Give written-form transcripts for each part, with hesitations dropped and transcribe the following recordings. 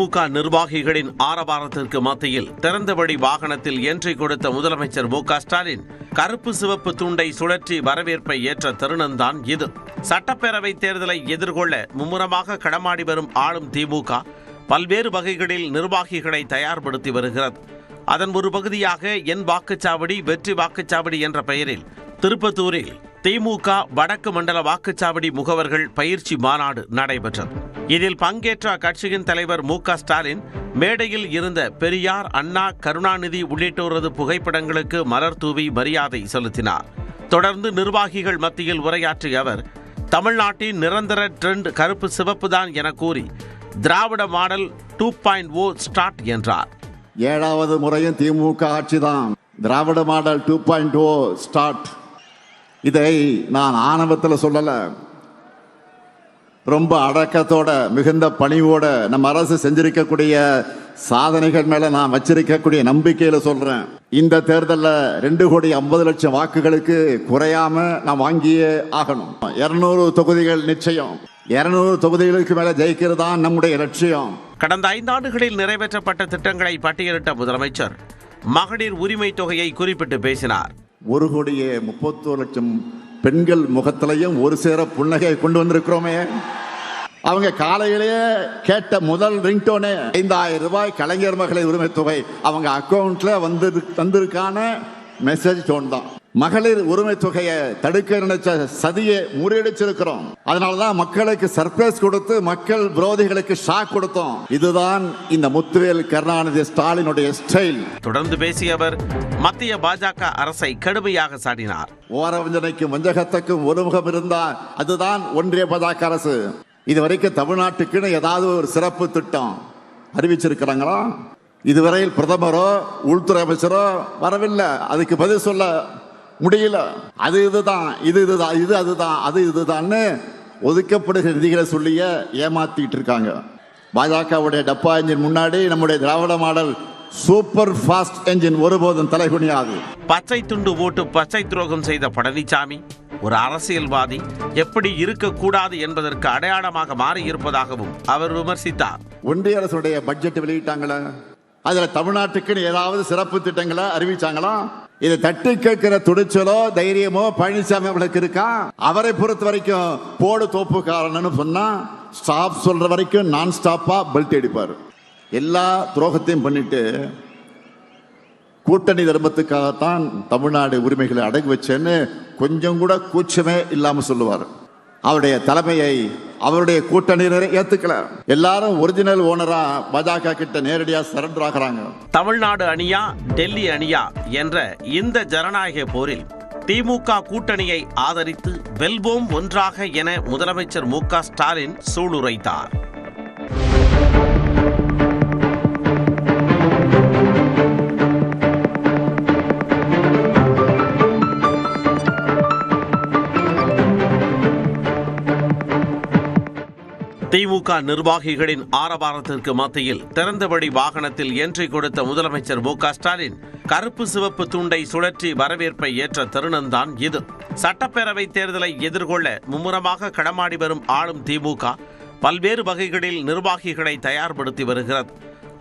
திமுக நிர்வாகிகளின் ஆரவாரத்திற்கு மத்தியில் திறந்தவெளி வாகனத்தில் என்ட்ரி கொடுத்த முதலமைச்சர் மு.க. ஸ்டாலின் கருப்பு சிவப்பு துண்டை சுழற்றி வரவேற்பை ஏற்ற தருணம்தான் இது. சட்டப்பேரவை தேர்தலை எதிர்கொள்ள மும்முரமாக களமாடி வரும் ஆளும் திமுக பல்வேறு வகைகளில் நிர்வாகிகளை தயார்படுத்தி வருகிறது. அதன் ஒரு பகுதியாக என் வாக்குச்சாவடி வெற்றி வாக்குச்சாவடி என்ற பெயரில் திருப்பத்தூரில் திமுக வடக்கு மண்டல வாக்குச்சாவடி முகவர்கள் பயிற்சி மாநாடு நடைபெற்றது. இதில் பங்கேற்ற அக்கட்சியின் தலைவர் மு.க. ஸ்டாலின் மேடையில் இருந்த பெரியார், அண்ணா, கருணாநிதி உள்ளிட்டோரது புகைப்படங்களுக்கு மலர் தூவி மரியாதை செலுத்தினார். தொடர்ந்து நிர்வாகிகள் மத்தியில் உரையாற்றிய அவர், தமிழ்நாட்டின் நிரந்தர ட்ரெண்ட் கருப்பு சிவப்பு தான் என கூறி திராவிட மாடல் 2.0 ஸ்டார்ட் என்றார். 7வது முறையும் திமுக ஆட்சிதான். திராவிட மாடல் 2.0 ஸ்டார்ட். இதை நான் ஆணவத்தில் சொல்லல, ரொம்ப அடக்கத்தோட மிகுந்த பணிவோட நம்ம அரசு செஞ்சிருக்கக்கூடிய சாதனைகள் மேல நான் வச்சிருக்கக்கூடிய நம்பிக்கையில சொல்றேன். இந்த தேர்தலில் 2,50,00,000 வாக்குகளுக்கு குறையாம நான் வாங்கியே ஆகணும். 200 தொகுதிகள் நிச்சயம். 200 தொகுதிகளுக்கு மேல ஜெயிக்கிறது தான் நம்முடைய லட்சியம். கடந்த 5 ஆண்டுகளில் நிறைவேற்றப்பட்ட திட்டங்களை பட்டியலிட்ட முதலமைச்சர் மகளிர் உரிமை தொகையை குறிப்பிட்டு பேசினார். 1,31,00,000 பெண்கள் முகத்திலையும் ஒரு சேர புன்னகை கொண்டு வந்திருக்கிறோமே. அவங்க காலையிலேயே கேட்ட முதல் ரிங்டோனே 5,000 ரூபாய் கலைஞர் மகளிர் உரிமை தொகை அவங்க அக்கௌண்ட்ல வந்திருக்கான மெசேஜ் டோன் தான். மகளிர் உரிமை தொகையை தடுக்க நினைச்ச சதியை முறியடிச்சிருக்கிறோம். அதனாலதான் மக்களுக்கு சர்ப்ரைஸ் கொடுத்து மக்கள் விரோதிகளுக்கு ஷாக் கொடுத்தோம். இதுதான் இந்த முத்துவேல் கருணாநிதி ஸ்டாலினுடைய ஸ்டைல். தொடர்ந்து பேசிய அவர் மத்திய பாஜக அரசை கடுமையாக சாடினார். ஓரவஞ்சனைக்கும் வஞ்சகத்துக்கும் ஒருமுகம் இருந்தால் அதுதான் ஒன்றிய பாஜக அரசு. இதுவரைக்கும் தமிழ்நாட்டுக்குன்னு ஏதாவது ஒரு சிறப்பு திட்டம் அறிவிச்சிருக்கிறாங்களா? இதுவரையில் பிரதமரோ உள்துறை அமைச்சரோ வரவில்லை. அதுக்கு பதில் சொல்ல முடியல. அது இதுதான், இது இதுதான், இது அதுதான், அது இதுதான்னு ஒதுக்கப்படுகிற நிதிகளை சொல்லிய ஏமாத்திட்டு இருக்காங்க. பாஜகவுடைய டப்பா என்ஜின் முன்னாடி நம்முடைய திராவிட மாடல் சூப்பர் ஃபாஸ்ட் என்ஜின் ஒருபோதும் தலைகுனியாது. பச்சை துண்டு ஓட்டு பச்சை துரோகம் செய்த பழனிசாமி ஒரு அரசியல்வாதி எப்படி இருக்கக்கூடாது என்பதற்கு அடையாளமாக மாறி இருப்பதாகவும் அவர் விமர்சித்தார். ஒன்றிய அரசுடைய பட்ஜெட் வெளியிட்டாங்களா? அதுல தமிழ்நாட்டுக்கு ஏதாவது சிறப்பு திட்டங்களை அறிவிச்சாங்களா? இதை தட்டி கேட்கிற துணிச்சலோ தைரியமோ பழனிசாமி அவர்களுக்கு இருக்கா? அவரை பொறுத்த வரைக்கும் போடு தோப்புக்காரன்னு சொன்னா ஸ்டாப் சொல்ற வரைக்கும் நான் ஸ்டாப்பா பெல்ட் அடிப்பார். எல்லா துரோகத்தையும் பண்ணிட்டு கூட்டணி தர்மத்துக்காகத்தான் தமிழ்நாடு உரிமைகளை அடகு வச்சேன்னு கொஞ்சம் கூட கூச்சமே இல்லாம சொல்லுவார். அவருடைய தலைமையை அவருடைய கூட்டணியினரை ஏத்துக்கல. எல்லாரும் ஒரிஜினல் ஓனரா பாஜக கிட்ட நேரடியா சரண்டர் ஆகிறாங்க. தமிழ்நாடு அணியா டெல்லி அணியா என்ற இந்த ஜனநாயக போரில் திமுக கூட்டணியை ஆதரித்து வெல்வோம் ஒன்றாக என முதலமைச்சர் மு.க. ஸ்டாலின் சூளுரைத்தார். திமுக நிர்வாகிகளின் ஆரவாரத்திற்கு மத்தியில் திறந்தவெளி வாகனத்தில் என்ட்ரி கொடுத்த முதலமைச்சர் மு.க. ஸ்டாலின் கருப்பு சிவப்பு துண்டை சுழற்றி வரவேற்பை ஏற்ற தருணம்தான் இது. சட்டப்பேரவை தேர்தலை எதிர்கொள்ள மும்முரமாக களமாடி வரும் ஆளும் திமுக பல்வேறு வகைகளில் நிர்வாகிகளை தயார்படுத்தி வருகிறது.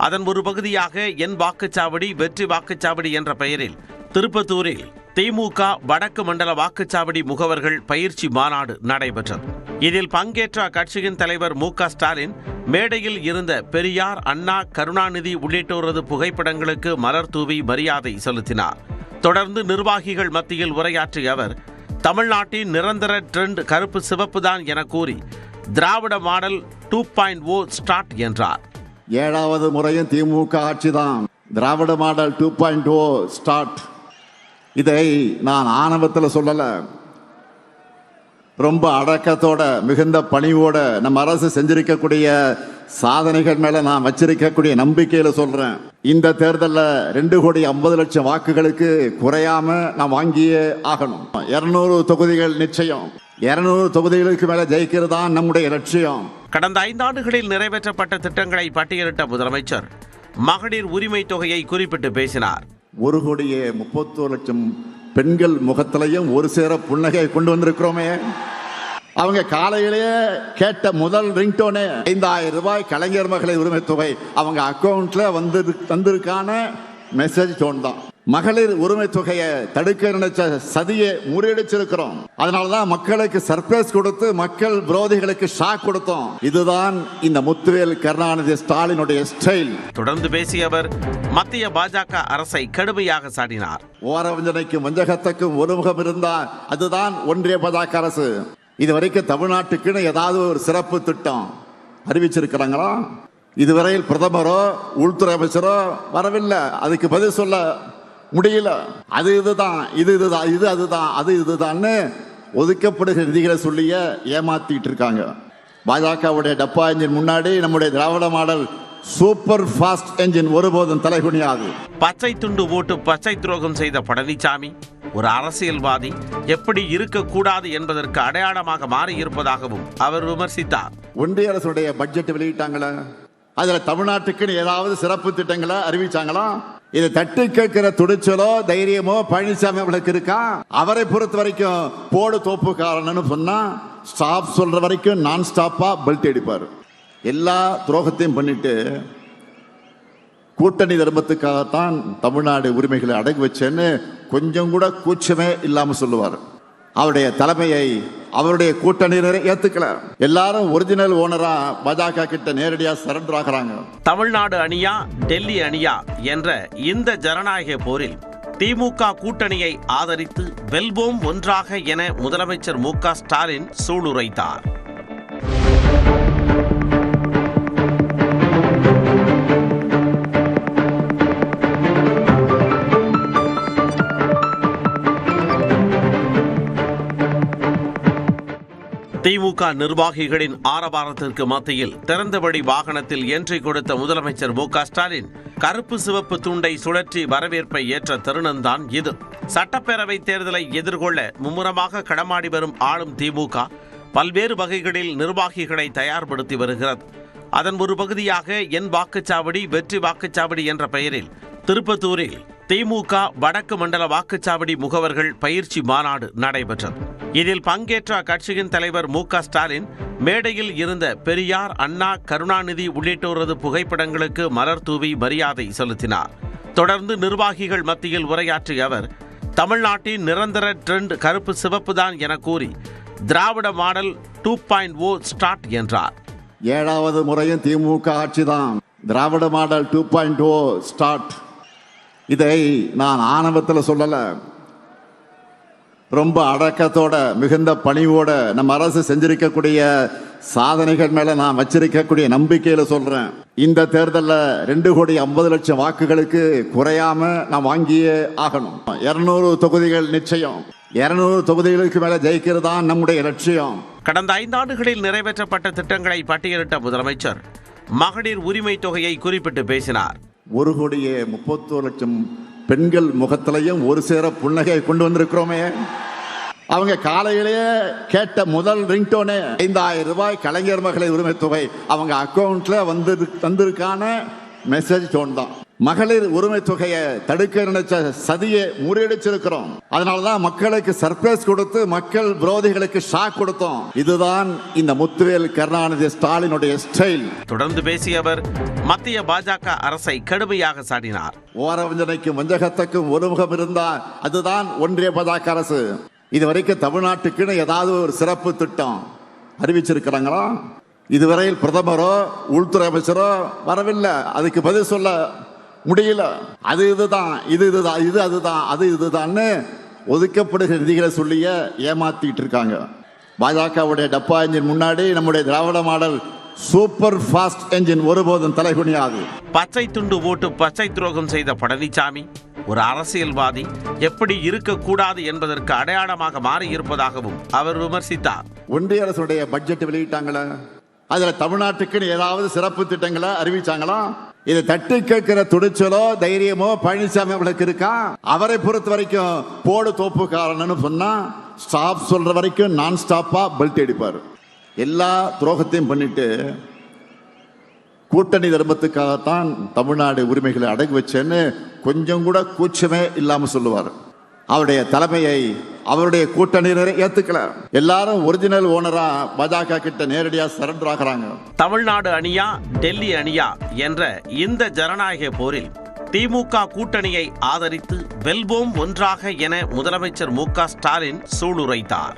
அதன் ஒரு பகுதியாக என் வாக்குச்சாவடி வெற்றி வாக்குச்சாவடி என்ற பெயரில் திருப்பத்தூரில் திமுக வடக்கு மண்டல வாக்குச்சாவடி முகவர்கள் பயிற்சி மாநாடு நடைபெற்றது. இதில் பங்கேற்ற அக்கட்சியின் தலைவர் மு.க. ஸ்டாலின் மேடையில் இருந்த பெரியார், அண்ணா, கருணாநிதி உள்ளிட்டோரது புகைப்படங்களுக்கு மலர் தூவி மரியாதை செலுத்தினார். தொடர்ந்து நிர்வாகிகள் மத்தியில் உரையாற்றிய அவர், தமிழ்நாட்டின் நிரந்தர ட்ரெண்ட் கருப்பு சிவப்பு தான் என கூறி திராவிட மாடல் 2.0 ஸ்டார்ட் என்றார். 7வது முறையும் திமுக ஆட்சிதான். திராவிட மாடல் 2.0 ஸ்டார்ட். இதை நான் ஆணவத்தில் சொல்லல, ரொம்ப அடக்கத்தோட மிகுந்த பணிவோட நம்ம அரசு செஞ்சிருக்கக்கூடிய சாதனைகள் மேல நான் வச்சிருக்கக்கூடிய நம்பிக்கையில சொல்றேன். இந்த தேர்தலில் 2,50,00,000 வாக்குகளுக்கு குறையாம நான் வாங்கியே ஆகணும். 200 தொகுதிகள் நிச்சயம். 200 தொகுதிகளுக்கு மேல ஜெயிக்கிறது தான் நம்முடைய லட்சியம். கடந்த 5 ஆண்டுகளில் நிறைவேற்றப்பட்ட திட்டங்களை பட்டியலிட்ட முதலமைச்சர் மகளிர் உரிமை தொகையை குறிப்பிட்டு பேசினார். 1,31,00,000 பெண்கள் முகத்திலையும் ஒரு சேர புன்னகை கொண்டு வந்திருக்கிறோமே. அவங்க காலையிலேயே கேட்ட முதல் ரிங்டோனே 5,000 ரூபாய் கலைஞர் மகளிர் உரிமை தொகை அவங்க அக்கௌண்ட்ல வந்திருக்கான மெசேஜ் டோன் தான். மகளிர் உரிமை தொகையை தடுக்க நினைச்ச சதியை முறியடிச்சிருக்கிறோம். அதனாலதான் மக்களுக்கு சர்ப்ரைஸ் கொடுத்து மக்கள் விரோதிகளுக்கு ஷாக் கொடுத்தோம். இதுதான் இந்த முத்துவேல் கருணாநிதி ஸ்டாலினுடைய ஸ்டைல். தொடர்ந்து பேசிய அவர் மத்திய பாஜக அரசை கடுமையாக சாடினார். ஓரவஞ்சனைக்கும் வஞ்சகத்துக்கும் ஒருமுகம் இருந்தால் அதுதான் ஒன்றிய பாஜக அரசு. இதுவரைக்கும் தமிழ்நாட்டுக்குன்னு ஏதாவது ஒரு சிறப்பு திட்டம் அறிவிச்சிருக்கிறாங்களா? இதுவரையில் பிரதமரோ உள்துறை அமைச்சரோ வரவில்லை. அதுக்கு பதில் சொல்ல முடியல. அது இதுதான், இது இதுதான், இது அதுதான், அது இதுதான்னு ஒதுக்கப்படுகிற நிதிகளை சொல்லிய ஏமாத்திட்டு இருக்காங்க. பாஜகவுடைய டப்பா என்ஜின் முன்னாடி நம்முடைய திராவிட மாடல் சூப்பர் ஃபாஸ்ட் என்ஜின் ஒருபோதும் தலைகுனியாது. பச்சை துண்டு போட்டு பச்சை துரோகம் செய்த பழனிசாமி ஒரு அரசியல்வாதி எப்படி இருக்கக்கூடாது என்பதற்கு அடையாளமாக மாறி இருப்பதாகவும் அவர் விமர்சித்தார். ஒன்றிய அரசுடைய பட்ஜெட் வெளியிட்டாங்களே, அதுல தமிழ்நாட்டுக்குன்னு ஏதாவது சிறப்பு திட்டங்களை அறிவிச்சாங்களா? இதை தட்டி கேட்கிற துணிச்சலோ தைரியமோ பழனிசாமி அவளுக்கு இருக்கா? அவரை பொறுத்த வரைக்கும் போடு தோப்புக்காரன்னு சொன்னா ஸ்டாப் சொல்ற வரைக்கும் நான் ஸ்டாப்பா பெல்ட் அடிப்பார். எல்லா துரோகத்தையும் பண்ணிட்டு கூட்டணி தர்மத்துக்காகத்தான் தமிழ்நாடு உரிமைகளை அடகு வச்சேன்னு கொஞ்சம் கூட கூச்சமே இல்லாம சொல்லுவார். அவருடைய தலைமையை அவருடைய கூட்டணியினரை ஏத்துக்கல. எல்லாரும் ஒரிஜினல் ஓனரா பாஜக கிட்ட நேரடியா சரண்டர் ஆகிறாங்க. தமிழ்நாடு அணியா டெல்லி அணியா என்ற இந்த ஜனநாயக போரில் திமுக கூட்டணியை ஆதரித்து வெல்வோம் ஒன்றாக என முதலமைச்சர் மு.க. ஸ்டாலின் சூளுரைத்தார். திமுக நிர்வாகிகளின் ஆரவாரத்திற்கு மத்தியில் திறந்தவெளி வாகனத்தில் என்ட்ரி கொடுத்த முதலமைச்சர் மு.க. ஸ்டாலின் கருப்பு சிவப்பு துண்டை சுழற்றி வரவேற்பை ஏற்ற தருணம்தான் இது. சட்டப்பேரவை தேர்தலை எதிர்கொள்ள மும்முரமாக களமாடி வரும் ஆளும் திமுக பல்வேறு வகைகளில் நிர்வாகிகளை தயார்படுத்தி வருகிறது. அதன் ஒரு பகுதியாக என் வாக்குச்சாவடி வெற்றி வாக்குச்சாவடி என்ற பெயரில் திருப்பத்தூரில் திமுக வடக்கு மண்டல வாக்குச்சாவடி முகவர்கள் பயிற்சி மாநாடு நடைபெற்றது. இதில் பங்கேற்ற அக்கட்சியின் தலைவர் மு.க. ஸ்டாலின் மேடையில் இருந்த பெரியார், அண்ணா, கருணாநிதி உள்ளிட்டோரது புகைப்படங்களுக்கு மலர் தூவி மரியாதை செலுத்தினார். தொடர்ந்து நிர்வாகிகள் மத்தியில் உரையாற்றிய அவர் தமிழ்நாட்டின் நிரந்தர ட்ரெண்ட் கருப்பு சிவப்பு தான் என கூறி திராவிட மாடல் 2.0 ஸ்டார்ட் என்றார். 7வது முறையும் திமுக ஆட்சிதான். திராவிட மாடல் 2.0 ஸ்டார்ட். இதை நான் ஆணவத்தில் சொல்லல, ரொம்ப அடக்கத்தோட மிகுந்த பணிவோட நம்ம அரசு செஞ்சிருக்கக்கூடிய சாதனைகள் மேல நான் வச்சிருக்கக்கூடிய நம்பிக்கையில சொல்றேன். இந்த தேர்தலில் 2,50,00,000 வாக்குகளுக்கு குறையாம நான் வாங்கியே ஆகணும். 200 தொகுதிகள் நிச்சயம். 200 தொகுதிகளுக்கு மேல ஜெயிக்கிறது தான் நம்முடைய லட்சியம். கடந்த 5 ஆண்டுகளில் நிறைவேற்றப்பட்ட திட்டங்களை பட்டியலிட்ட முதலமைச்சர் மகளிர் உரிமை தொகையை குறிப்பிட்டு பேசினார். 1,31,00,000 பெண்கள் முகத்திலையும் ஒரு சேர புன்னகை கொண்டு வந்திருக்கிறோமே. அவங்க காலையிலேயே கேட்ட முதல் ரிங்டோனே 5,000 ரூபாய் கலைஞர் மகளிர் உரிமை தொகை அவங்க அக்கௌண்ட்ல வந்திருக்கான மெசேஜ் டோன் தான். மகளிர் உரிமை தொகையை தடுக்க நினைச்ச சதியை முறியடிச்சிருக்கிறோம். அதனாலதான் மக்களுக்கு சர்ப்ரைஸ் கொடுத்து மக்கள் விரோதிகளுக்கு ஷாக் கொடுத்தோம். இதுதான் இந்த முத்துவேல் கருணாநிதி ஸ்டாலினுடைய ஸ்டைல். தொடர்ந்து பேசிய அவர் மத்திய பாஜக அரசை கடுமையாக சாடினார். ஓரவஞ்சனைக்கும் வஞ்சகத்துக்கும் ஒருமுகம் இருந்தால் அதுதான் ஒன்றிய பாஜக அரசு. இதுவரைக்கும் தமிழ்நாட்டுக்குன்னு ஏதாவது ஒரு சிறப்பு திட்டம் அறிவிச்சிருக்கிறாங்களா? இதுவரையில் பிரதமரோ உள்துறை அமைச்சரோ வரவில்லை. அதுக்கு பதில் சொல்ல முடியல. அது இதுதான், இது இதுதான், இது அதுதான், அது இதுதான்னு ஒதுக்கப்படுகிற நிதிகளை சொல்லிய ஏமாத்திட்டு இருக்காங்க. பாஜகவுடைய டப்பா என்ஜின் முன்னாடி நம்முடைய திராவிட மாடல் சூப்பர் ஃபாஸ்ட் என்ஜின் ஒருபோதும் தலைகுனியாது. பச்சை துண்டு போட்டு பச்சை துரோகம் செய்த பழனிசாமி ஒரு அரசியல்வாதி எப்படி இருக்கக்கூடாது என்பதற்கு அடையாளமாக மாறி இருப்பதாகவும் அவர் விமர்சித்தார். ஒன்றிய அரசுடைய பட்ஜெட் வெளியிட்டாங்களே, அதுல தமிழ்நாட்டுக்குன்னு ஏதாவது சிறப்பு திட்டங்களை அறிவிச்சாங்களா? இதை தட்டி கேட்கிற துணிச்சலோ தைரியமோ பழனிசாமி அவளுக்கு இருக்கா? அவரை பொறுத்த வரைக்கும் போடு தோப்புக்காரன்னு சொன்னா ஸ்டாப் சொல்ற வரைக்கும் நான் ஸ்டாப்பா பெல்ட் அடிப்பார். எல்லா துரோகத்தையும் பண்ணிட்டு கூட்டணி தர்மத்துக்காகத்தான் தமிழ்நாடு உரிமைகளை அடகு வச்சேன்னு கொஞ்சம் கூட கூச்சமே இல்லாம சொல்லுவார். அவருடைய தலைமையை அவருடைய கூட்டணியினரை ஏத்துக்கல. எல்லாரும் ஒரிஜினல் ஓனரா பாஜக கிட்ட நேரடியா சரண்டர் ஆகிறாங்க. தமிழ்நாடு அணியா டெல்லி அணியா என்ற இந்த ஜனநாயக போரில் திமுக கூட்டணியை ஆதரித்து வெல்வோம் ஒன்றாக என முதலமைச்சர் மு க ஸ்டாலின் சூளுரைத்தார்.